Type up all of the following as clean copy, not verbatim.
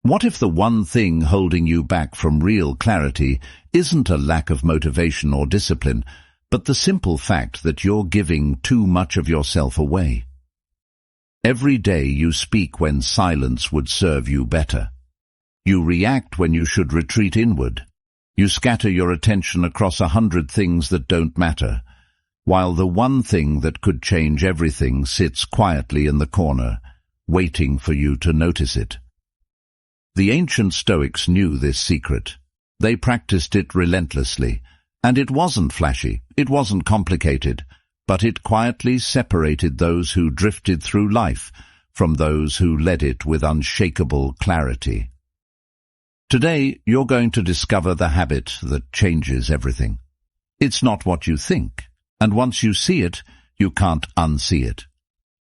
What if the one thing holding you back from real clarity isn't a lack of motivation or discipline, but the simple fact that you're giving too much of yourself away? Every day you speak when silence would serve you better. You react when you should retreat inward. You scatter your attention across 100 things that don't matter, while the one thing that could change everything sits quietly in the corner, waiting for you to notice it. The ancient Stoics knew this secret. They practiced it relentlessly, and it wasn't flashy, it wasn't complicated, but it quietly separated those who drifted through life from those who led it with unshakable clarity. Today, you're going to discover the habit that changes everything. It's not what you think, and once you see it, you can't unsee it.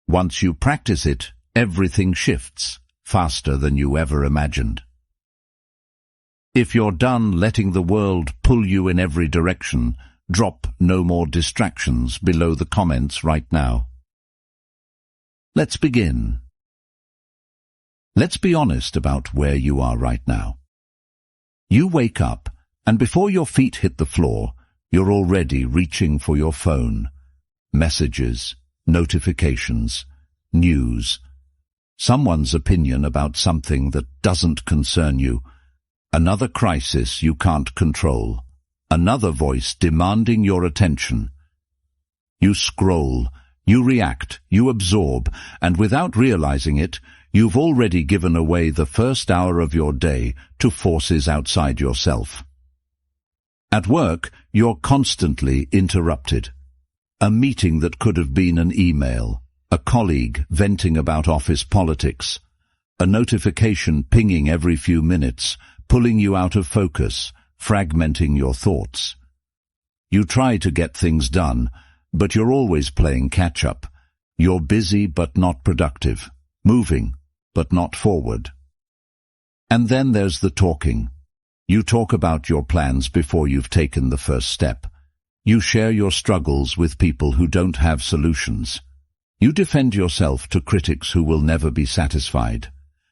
Once you practice it, everything shifts faster than you ever imagined. If you're done letting the world pull you in every direction, drop "no more distractions" below the comments right now. Let's begin. Let's be honest about where you are right now. You wake up, and before your feet hit the floor, you're already reaching for your phone. Messages, notifications, news, someone's opinion about something that doesn't concern you, another crisis you can't control, another voice demanding your attention. You scroll, you react, you absorb, and without realizing it, you've already given away the first hour of your day to forces outside yourself. At work, you're constantly interrupted. A meeting that could have been an email, a colleague venting about office politics, a notification pinging every few minutes, pulling you out of focus, fragmenting your thoughts. You try to get things done, but you're always playing catch-up. You're busy but not productive, moving but not forward. And then there's the talking. You talk about your plans before you've taken the first step. You share your struggles with people who don't have solutions. You defend yourself to critics who will never be satisfied.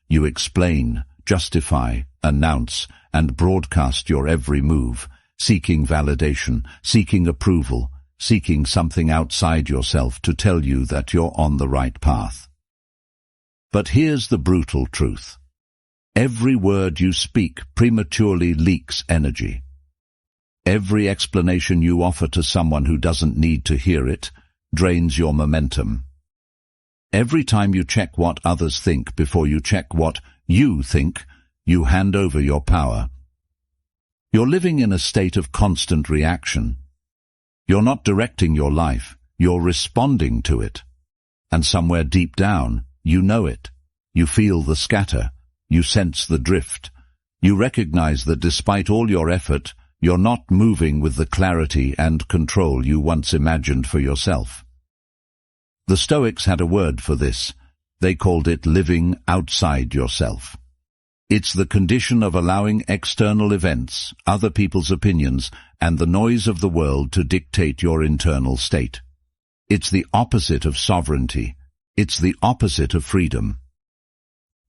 You explain, justify, announce, and broadcast your every move, seeking validation, seeking approval, seeking something outside yourself to tell you that you're on the right path. But here's the brutal truth. Every word you speak prematurely leaks energy. Every explanation you offer to someone who doesn't need to hear it drains your momentum. Every time you check what others think before you check what you think, you hand over your power. You're living in a state of constant reaction. You're not directing your life, you're responding to it. And somewhere deep down, you know it. You feel the scatter. You sense the drift. You recognize that despite all your effort, you're not moving with the clarity and control you once imagined for yourself. The Stoics had a word for this. They called it living outside yourself. It's the condition of allowing external events, other people's opinions, and the noise of the world to dictate your internal state. It's the opposite of sovereignty. It's the opposite of freedom.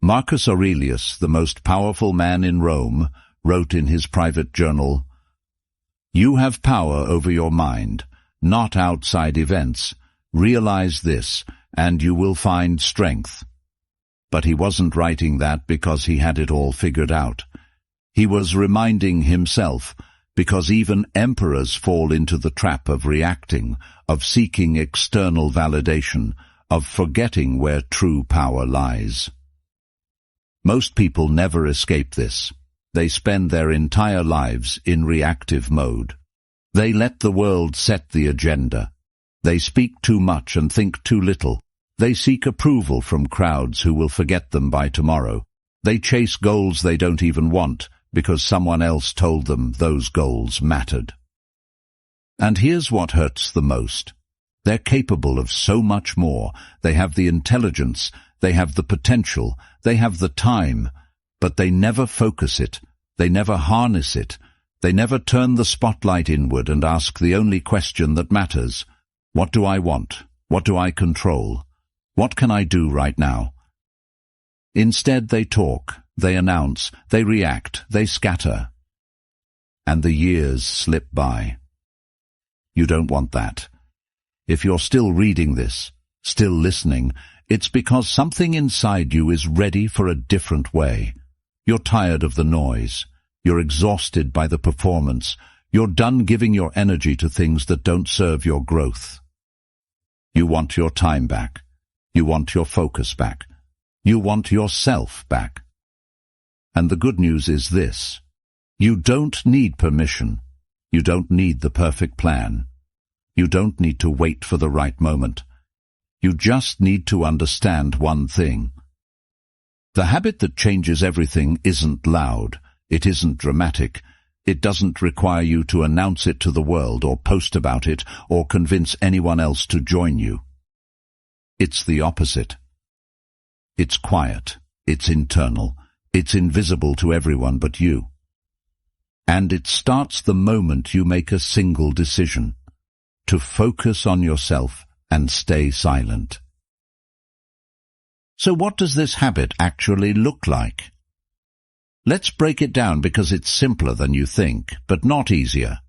Marcus Aurelius, the most powerful man in Rome, wrote in his private journal, "You have power over your mind, not outside events. Realize this, and you will find strength." But he wasn't writing that because he had it all figured out. He was reminding himself, because even emperors fall into the trap of reacting, of seeking external validation, of forgetting where true power lies. Most people never escape this. They spend their entire lives in reactive mode. They let the world set the agenda. They speak too much and think too little. They seek approval from crowds who will forget them by tomorrow. They chase goals they don't even want because someone else told them those goals mattered. And here's what hurts the most. They're capable of so much more. They have the intelligence, they have the potential, they have the time, but they never focus it, they never harness it, they never turn the spotlight inward and ask the only question that matters. What do I want? What do I control? What can I do right now? Instead they talk, They announce, they react, they scatter. And the years slip by. You don't want that. If you're still reading this, still listening, it's because something inside you is ready for a different way. You're tired of the noise. You're exhausted by the performance. You're done giving your energy to things that don't serve your growth. You want your time back. You want your focus back. You want yourself back. And the good news is this. You don't need permission. You don't need the perfect plan. You don't need to wait for the right moment. You just need to understand one thing. The habit that changes everything isn't loud. It isn't dramatic. It doesn't require you to announce it to the world or post about it or convince anyone else to join you. It's the opposite. It's quiet. It's internal. It's invisible to everyone but you. And it starts the moment you make a single decision: to focus on yourself and stay silent. So what does this habit actually look like? Let's break it down because it's simpler than you think, but not easier.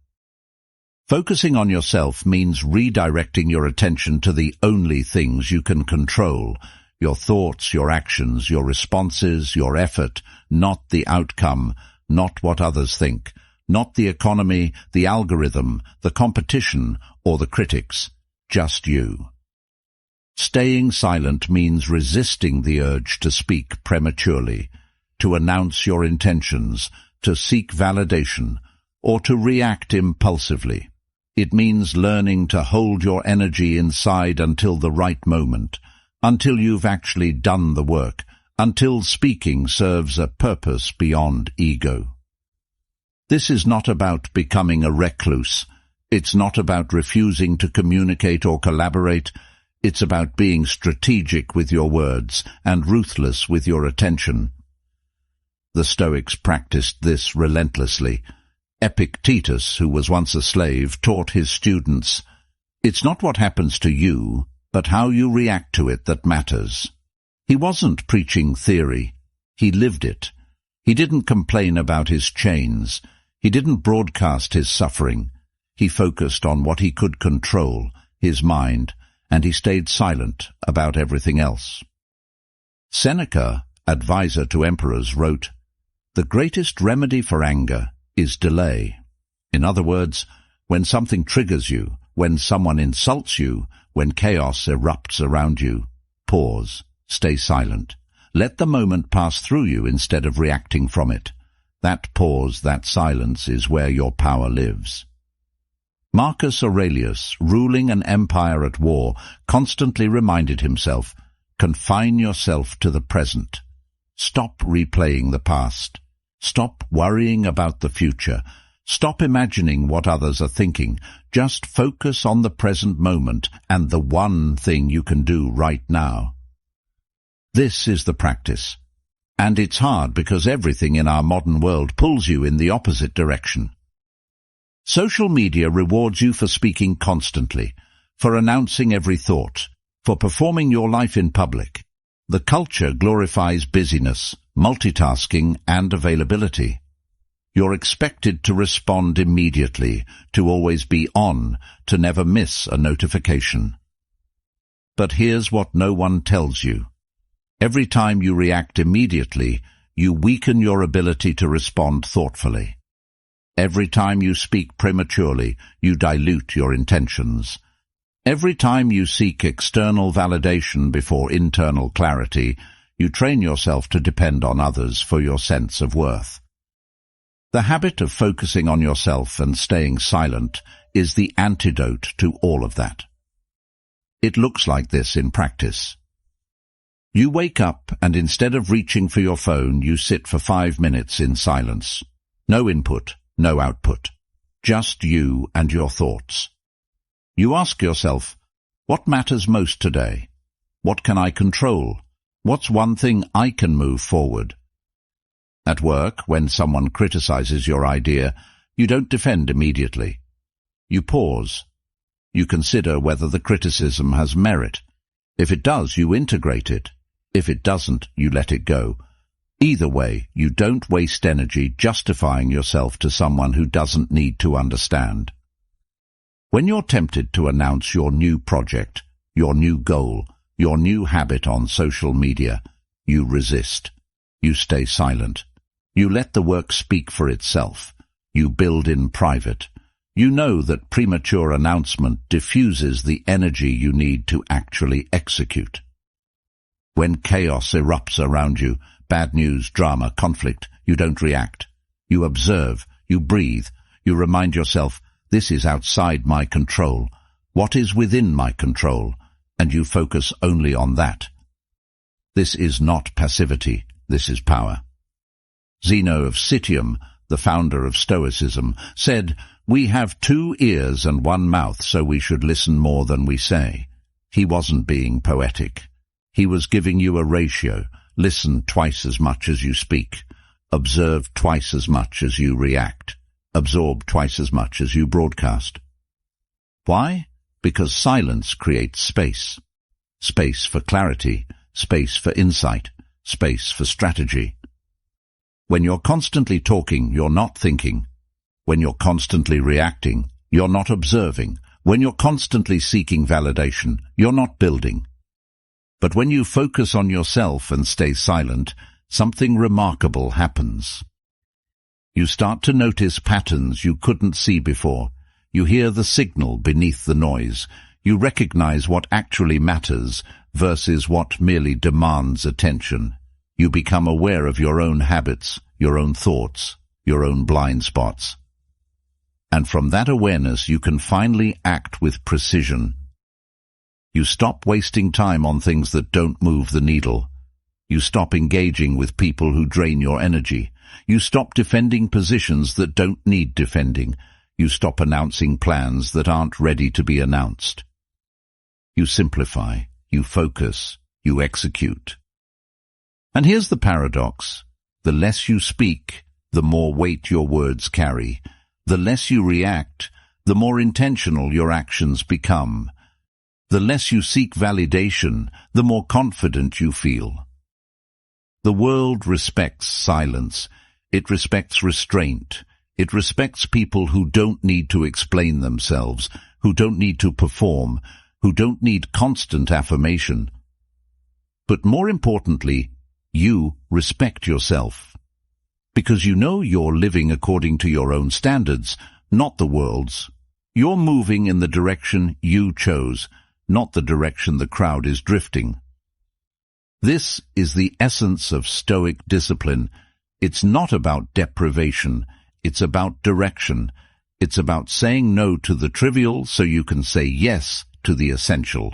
Focusing on yourself means redirecting your attention to the only things you can control: your thoughts, your actions, your responses, your effort, not the outcome, not what others think, not the economy, the algorithm, the competition, or the critics, just you. Staying silent means resisting the urge to speak prematurely, to announce your intentions, to seek validation, or to react impulsively. It means learning to hold your energy inside until the right moment, until you've actually done the work, until speaking serves a purpose beyond ego. This is not about becoming a recluse. It's not about refusing to communicate or collaborate. It's about being strategic with your words and ruthless with your attention. The Stoics practiced this relentlessly. Epictetus, who was once a slave, taught his students, "It's not what happens to you, but how you react to it that matters." He wasn't preaching theory. He lived it. He didn't complain about his chains. He didn't broadcast his suffering. He focused on what he could control, his mind, and he stayed silent about everything else. Seneca, advisor to emperors, wrote, "The greatest remedy for anger is delay." In other words, when something triggers you, when someone insults you, when chaos erupts around you, pause, stay silent. Let the moment pass through you instead of reacting from it. That pause, that silence is where your power lives. Marcus Aurelius, ruling an empire at war, constantly reminded himself, confine yourself to the present. Stop replaying the past. Stop worrying about the future. Stop imagining what others are thinking. Just focus on the present moment and the one thing you can do right now. This is the practice. And it's hard because everything in our modern world pulls you in the opposite direction. Social media rewards you for speaking constantly, for announcing every thought, for performing your life in public. The culture glorifies busyness, multitasking, and availability. You're expected to respond immediately, to always be on, to never miss a notification. But here's what no one tells you. Every time you react immediately, you weaken your ability to respond thoughtfully. Every time you speak prematurely, you dilute your intentions. Every time you seek external validation before internal clarity, you train yourself to depend on others for your sense of worth. The habit of focusing on yourself and staying silent is the antidote to all of that. It looks like this in practice. You wake up and instead of reaching for your phone, you sit for 5 minutes in silence. No input, no output. Just you and your thoughts. You ask yourself, what matters most today? What can I control? What's one thing I can move forward? At work, when someone criticizes your idea, you don't defend immediately. You pause. You consider whether the criticism has merit. If it does, you integrate it. If it doesn't, you let it go. Either way, you don't waste energy justifying yourself to someone who doesn't need to understand. When you're tempted to announce your new project, your new goal, your new habit on social media, you resist. You stay silent. You let the work speak for itself. You build in private. You know that premature announcement diffuses the energy you need to actually execute. When chaos erupts around you, bad news, drama, conflict, you don't react. You observe, you breathe, you remind yourself, this is outside my control. What is within my control? And you focus only on that. This is not passivity, this is power. Zeno of Citium, the founder of Stoicism, said, "We have 2 ears and 1 mouth, so we should listen more than we say." He wasn't being poetic. He was giving you a ratio. Listen twice as much as you speak. Observe twice as much as you react. Absorb twice as much as you broadcast. Why? Because silence creates space. Space for clarity, space for insight, space for strategy. When you're constantly talking, you're not thinking. When you're constantly reacting, you're not observing. When you're constantly seeking validation, you're not building. But when you focus on yourself and stay silent, something remarkable happens. You start to notice patterns you couldn't see before. You hear the signal beneath the noise. You recognize what actually matters versus what merely demands attention. You become aware of your own habits, your own thoughts, your own blind spots. And from that awareness you can finally act with precision. You stop wasting time on things that don't move the needle. You stop engaging with people who drain your energy. You stop defending positions that don't need defending. You stop announcing plans that aren't ready to be announced. You simplify, you focus, you execute. And here's the paradox. The less you speak, the more weight your words carry. The less you react, the more intentional your actions become. The less you seek validation, the more confident you feel. The world respects silence. It respects restraint. It respects people who don't need to explain themselves, who don't need to perform, who don't need constant affirmation. But more importantly, you respect yourself. Because you know you're living according to your own standards, not the world's. You're moving in the direction you chose, not the direction the crowd is drifting. This is the essence of Stoic discipline. It's not about deprivation. It's about direction. It's about saying no to the trivial so you can say yes to the essential.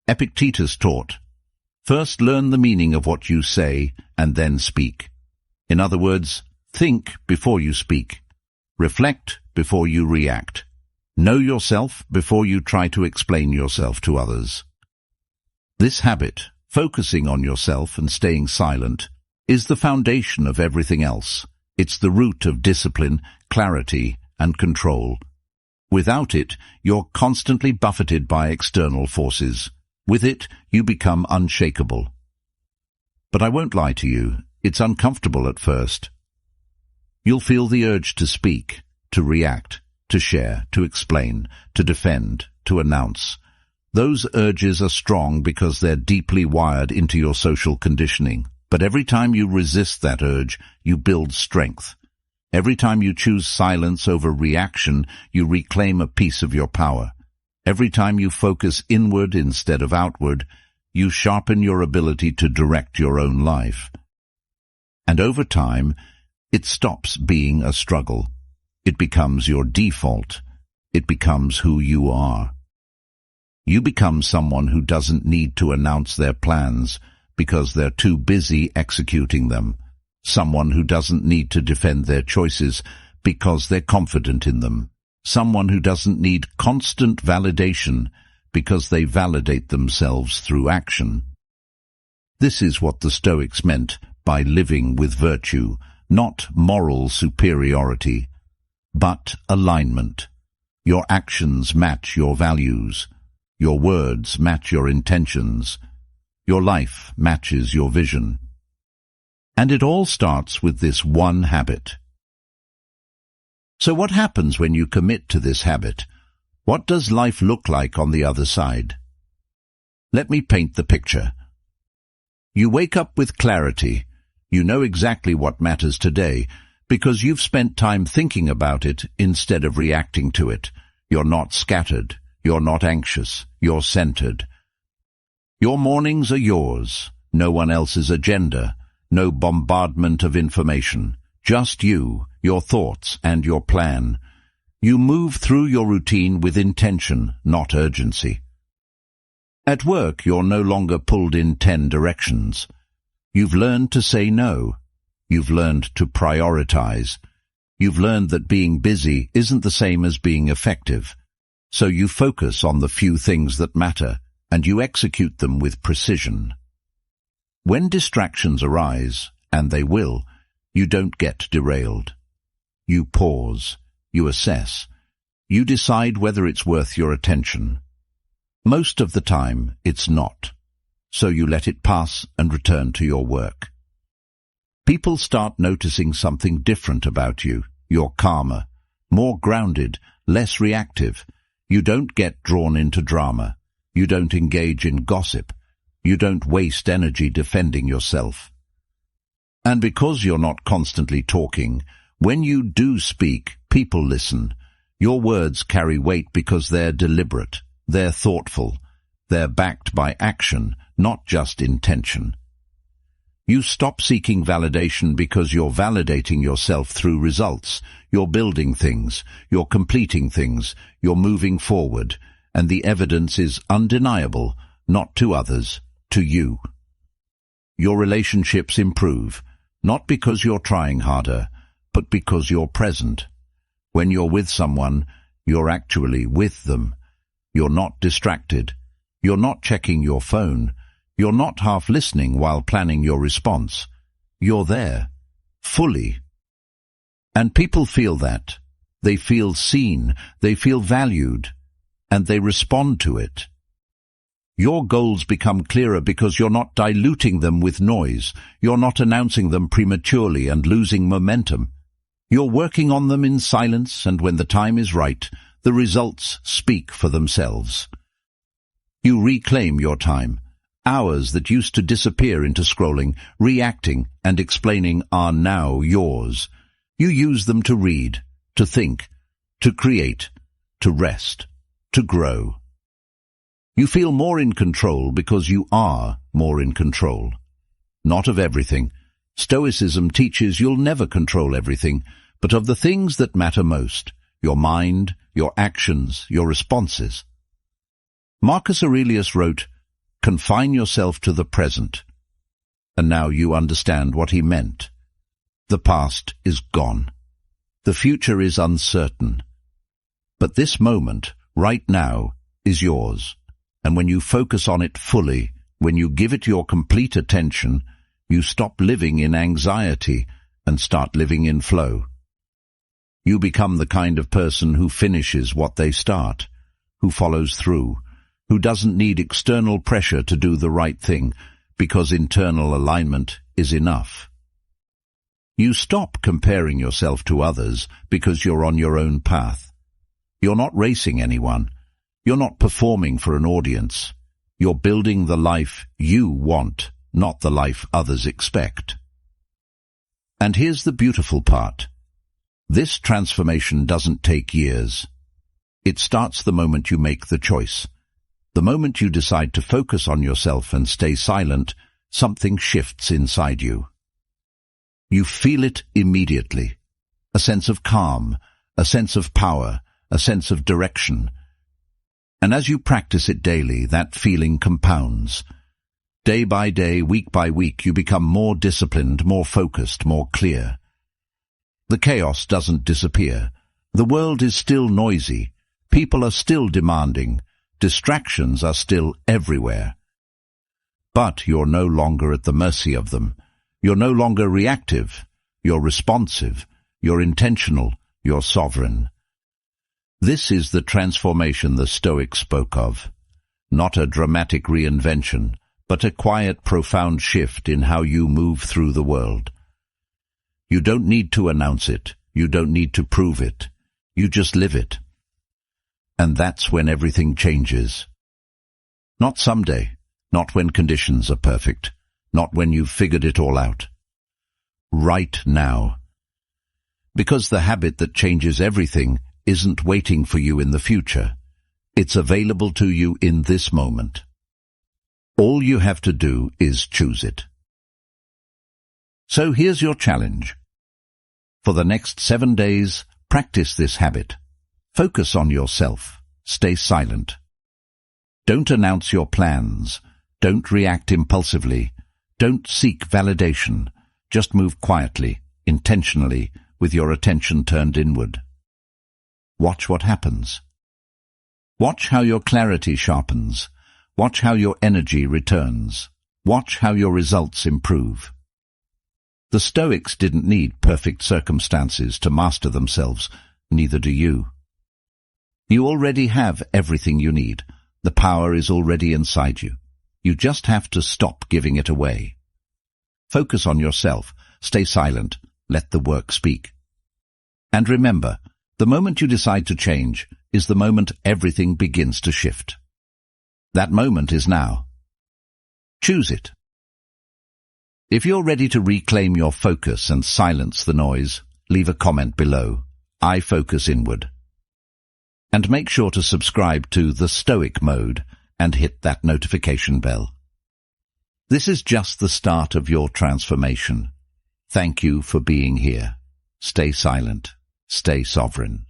Epictetus taught, first learn the meaning of what you say and then speak. In other words, think before you speak. Reflect before you react. Know yourself before you try to explain yourself to others. This habit, focusing on yourself and staying silent, is the foundation of everything else. It's the root of discipline, clarity, and control. Without it, you're constantly buffeted by external forces. With it, you become unshakable. But I won't lie to you, it's uncomfortable at first. You'll feel the urge to speak, to react, to share, to explain, to defend, to announce. Those urges are strong because they're deeply wired into your social conditioning. But every time you resist that urge, you build strength. Every time you choose silence over reaction, you reclaim a piece of your power. Every time you focus inward instead of outward, you sharpen your ability to direct your own life. And over time, it stops being a struggle. It becomes your default. It becomes who you are. You become someone who doesn't need to announce their plans because they're too busy executing them. Someone who doesn't need to defend their choices because they're confident in them. Someone who doesn't need constant validation because they validate themselves through action. This is what the Stoics meant by living with virtue, not moral superiority, but alignment. Your actions match your values. Your words match your intentions. Your life matches your vision. And it all starts with this one habit. So what happens when you commit to this habit? What does life look like on the other side? Let me paint the picture. You wake up with clarity. You know exactly what matters today because you've spent time thinking about it instead of reacting to it. You're not scattered. You're not anxious. You're centered. Your mornings are yours. No one else's agenda. No bombardment of information. Just you, your thoughts, and your plan. You move through your routine with intention, not urgency. At work, you're no longer pulled in 10 directions. You've learned to say no. You've learned to prioritize. You've learned that being busy isn't the same as being effective. So you focus on the few things that matter, and you execute them with precision. When distractions arise, and they will, you don't get derailed. You pause. You assess. You decide whether it's worth your attention. Most of the time, it's not. So you let it pass and return to your work. People start noticing something different about you. You're calmer, more grounded, less reactive. You don't get drawn into drama. You don't engage in gossip. You don't waste energy defending yourself. And because you're not constantly talking, when you do speak, people listen. Your words carry weight because they're deliberate. They're thoughtful. They're backed by action, not just intention. You stop seeking validation because you're validating yourself through results. You're building things. You're completing things. You're moving forward. And the evidence is undeniable, not to others, to you. Your relationships improve, not because you're trying harder, but because you're present. When you're with someone, you're actually with them. You're not distracted. You're not checking your phone. You're not half listening while planning your response. You're there, fully. And people feel that. They feel seen. They feel valued. And they respond to it. Your goals become clearer because you're not diluting them with noise. You're not announcing them prematurely and losing momentum. You're working on them in silence, and when the time is right, the results speak for themselves. You reclaim your time. Hours that used to disappear into scrolling, reacting, and explaining are now yours. You use them to read, to think, to create, to rest, to grow. You feel more in control because you are more in control. Not of everything. Stoicism teaches you'll never control everything, but of the things that matter most, your mind, your actions, your responses. Marcus Aurelius wrote, "Confine yourself to the present." And now you understand what he meant. The past is gone. The future is uncertain. But this moment, right now, is yours. And when you focus on it fully, when you give it your complete attention, you stop living in anxiety and start living in flow. You become the kind of person who finishes what they start, who follows through, who doesn't need external pressure to do the right thing because internal alignment is enough. You stop comparing yourself to others because you're on your own path. You're not racing anyone. You're not performing for an audience. You're building the life you want, not the life others expect. And here's the beautiful part. This transformation doesn't take years. It starts the moment you make the choice. The moment you decide to focus on yourself and stay silent, something shifts inside you. You feel it immediately. A sense of calm, a sense of power, a sense of direction. And as you practice it daily, that feeling compounds. Day by day, week by week, you become more disciplined, more focused, more clear. The chaos doesn't disappear. The world is still noisy. People are still demanding. Distractions are still everywhere. But you're no longer at the mercy of them. You're no longer reactive. You're responsive. You're intentional. You're sovereign. This is the transformation the Stoics spoke of. Not a dramatic reinvention, but a quiet, profound shift in how you move through the world. You don't need to announce it. You don't need to prove it. You just live it. And that's when everything changes. Not someday, not when conditions are perfect, not when you've figured it all out. Right now. Because the habit that changes everything isn't waiting for you in the future. It's available to you in this moment. All you have to do is choose it. So here's your challenge. For the next 7 days, practice this habit. Focus on yourself. Stay silent. Don't announce your plans. Don't react impulsively. Don't seek validation. Just move quietly, intentionally, with your attention turned inward. Watch what happens. Watch how your clarity sharpens. Watch how your energy returns. Watch how your results improve. The Stoics didn't need perfect circumstances to master themselves, neither do you. You already have everything you need. The power is already inside you. You just have to stop giving it away. Focus on yourself. Stay silent. Let the work speak. And remember, the moment you decide to change is the moment everything begins to shift. That moment is now. Choose it. If you're ready to reclaim your focus and silence the noise, leave a comment below. I focus inward. And make sure to subscribe to the Stoic Mode and hit that notification bell. This is just the start of your transformation. Thank you for being here. Stay silent. Stay sovereign.